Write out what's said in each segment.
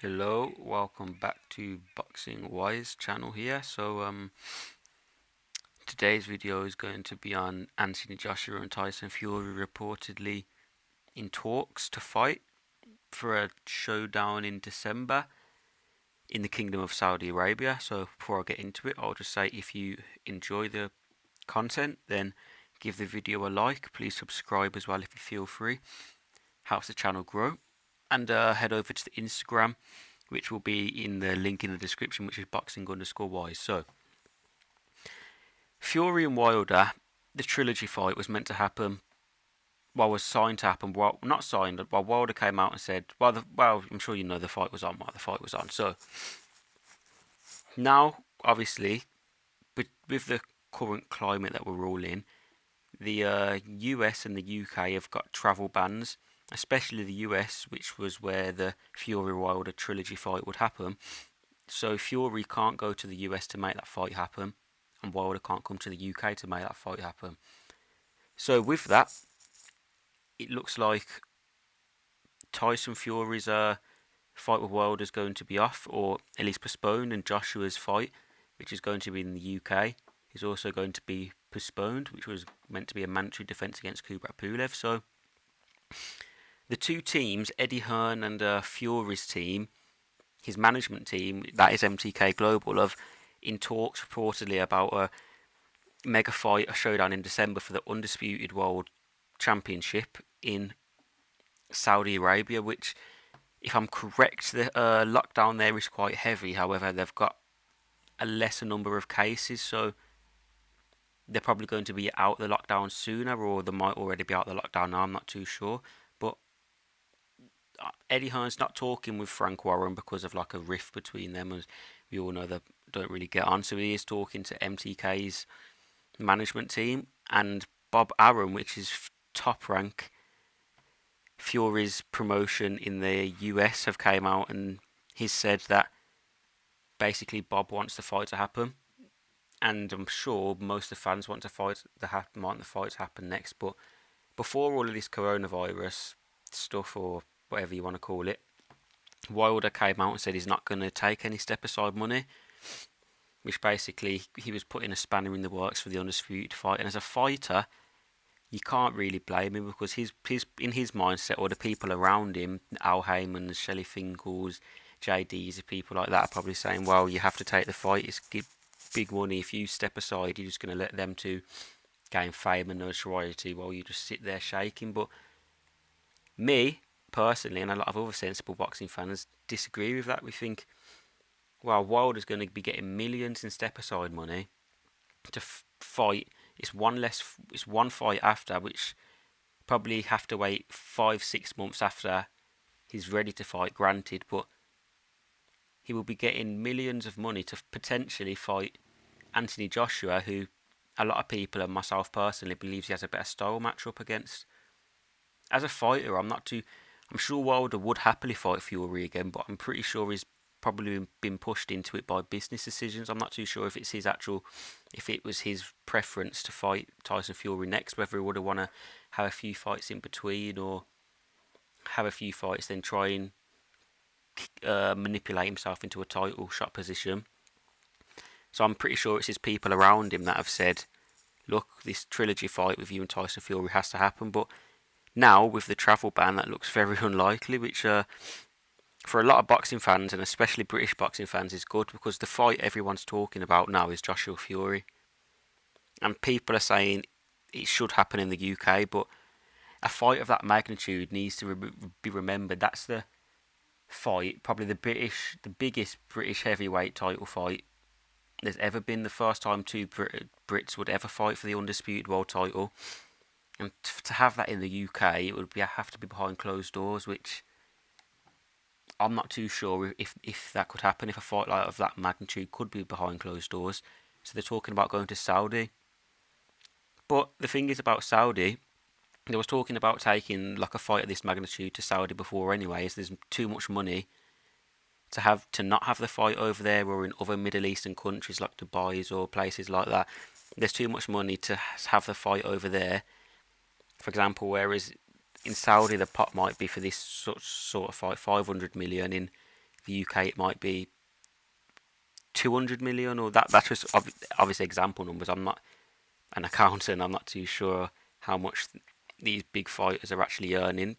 Hello, welcome back to Boxing Wise channel here. Today's video is going to be on Anthony Joshua and Tyson Fury reportedly in talks to fight for a showdown in December in the Kingdom of Saudi Arabia. So before I get into it, I'll just say if you enjoy the content, then give the video a like. Please subscribe as well if you feel free. Helps the channel grow. And head over to the Instagram, which will be in the link in the description, which is boxing_wise. So, Fury and Wilder, the trilogy fight was meant to happen, was signed to happen, not signed, while Wilder came out and said, I'm sure you know the fight was on while the fight was on. So, now, obviously, with the current climate that we're all in, the US and the UK have got travel bans, especially the US, which was where the Fury Wilder trilogy fight would happen. So Fury can't go to the US to make that fight happen, and Wilder can't come to the UK to make that fight happen. So with that, it looks like Tyson Fury's fight with Wilder is going to be off, or at least postponed, and Joshua's fight, which is going to be in the UK, is also going to be postponed, which was meant to be a mandatory defence against Kubrat Pulev. So the two teams, Eddie Hearn and Fury's team, his management team, that is MTK Global, have in talks reportedly about a mega fight, a showdown in December for the undisputed world championship in Saudi Arabia, which, if I'm correct, the lockdown there is quite heavy. However, they've got a lesser number of cases, so they're probably going to be out the lockdown sooner, or they might already be out the lockdown now. I'm not too sure. But Eddie Hearn's not talking with Frank Warren because of like a rift between them, as we all know they don't really get on. So he is talking to MTK's management team, and Bob Arum, which is top rank Fury's promotion in the US, have came out and he's said that basically Bob wants the fight to happen, and I'm sure most of the fans want the fight to happen next. But before all of this coronavirus stuff, or whatever you want to call it, Wilder came out and said he's not going to take any step aside money, which basically he was putting a spanner in the works for the undisputed fight. And as a fighter, you can't really blame him, because he's in his mindset, or the people around him, Al Heyman, Shelley Finkel's, JD's, people like that, are probably saying, well, you have to take the fight, it's big money. If you step aside, you're just going to let them two gain fame and notoriety while you just sit there shaking. But me, personally, and a lot of other sensible boxing fans disagree with that. We think, well, Wilder's going to be getting millions in step aside money to fight. It's one fight after, which probably have to wait 5-6 months after he's ready to fight, granted, but he will be getting millions of money to potentially fight Anthony Joshua, who a lot of people, and myself personally, believes he has a better style match up against. As a fighter, I'm sure Wilder would happily fight Fury again, but I'm pretty sure he's probably been pushed into it by business decisions. I'm not too sure if it was his preference to fight Tyson Fury next, whether he would have want to have a few fights in between, or have a few fights then try and manipulate himself into a title shot position. So I'm pretty sure it's his people around him that have said, look, this trilogy fight with you and Tyson Fury has to happen. But now, with the travel ban, that looks very unlikely, which for a lot of boxing fans, and especially British boxing fans, is good, because the fight everyone's talking about now is Joshua Fury. And people are saying it should happen in the UK, but a fight of that magnitude needs to be remembered. That's the fight, probably the biggest British heavyweight title fight there's ever been. The first time two Brits would ever fight for the undisputed world title, and to have that in the UK, it would have to be behind closed doors, which I'm not too sure if that could happen, if a fight like of that magnitude could be behind closed doors. So they're talking about going to Saudi. But the thing is about Saudi, they was talking about taking like a fight of this magnitude to Saudi before anyway, as there's too much money to not have the fight over there, or in other Middle Eastern countries like Dubai or places like that. There's too much money to have the fight over there, for example, whereas in Saudi the pot might be for this sort of fight 500 million. In the UK it might be 200 million, or that's just obviously example numbers. I'm not an accountant. I'm not too sure how much these big fighters are actually earning.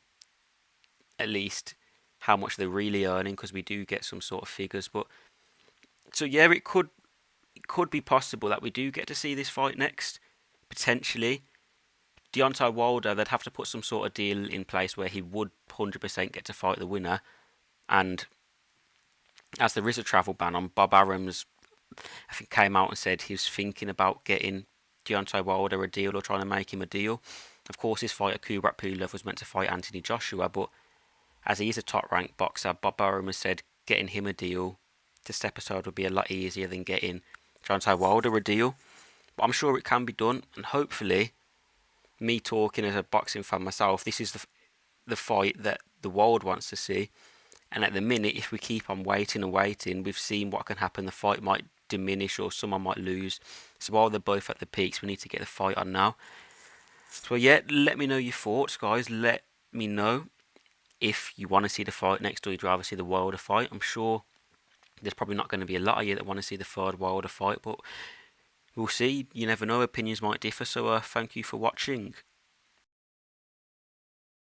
At least how much they're really earning, because we do get some sort of figures. But so yeah, it could be possible that we do get to see this fight next, potentially. Deontay Wilder, they'd have to put some sort of deal in place where he would 100% get to fight the winner. And as there is a travel ban on, Bob Arum's, I think, came out and said he was thinking about getting Deontay Wilder a deal, or trying to make him a deal. Of course, his fighter Kubrat Pulev was meant to fight Anthony Joshua, but as he is a top-ranked boxer, Bob Arum has said getting him a deal to step aside would be a lot easier than getting Deontay Wilder a deal. But I'm sure it can be done, and hopefully, me talking as a boxing fan myself, this is the fight that the world wants to see. And at the minute, if we keep on waiting and waiting, we've seen what can happen. The fight might diminish, or someone might lose. So while they're both at the peaks, we need to get the fight on now. So yeah, let me know your thoughts, guys. Let me know if you want to see the fight next, or you'd rather see the Wilder fight. I'm sure there's probably not going to be a lot of you that want to see the third Wilder fight, but we'll see. You never know, opinions might differ. So thank you for watching.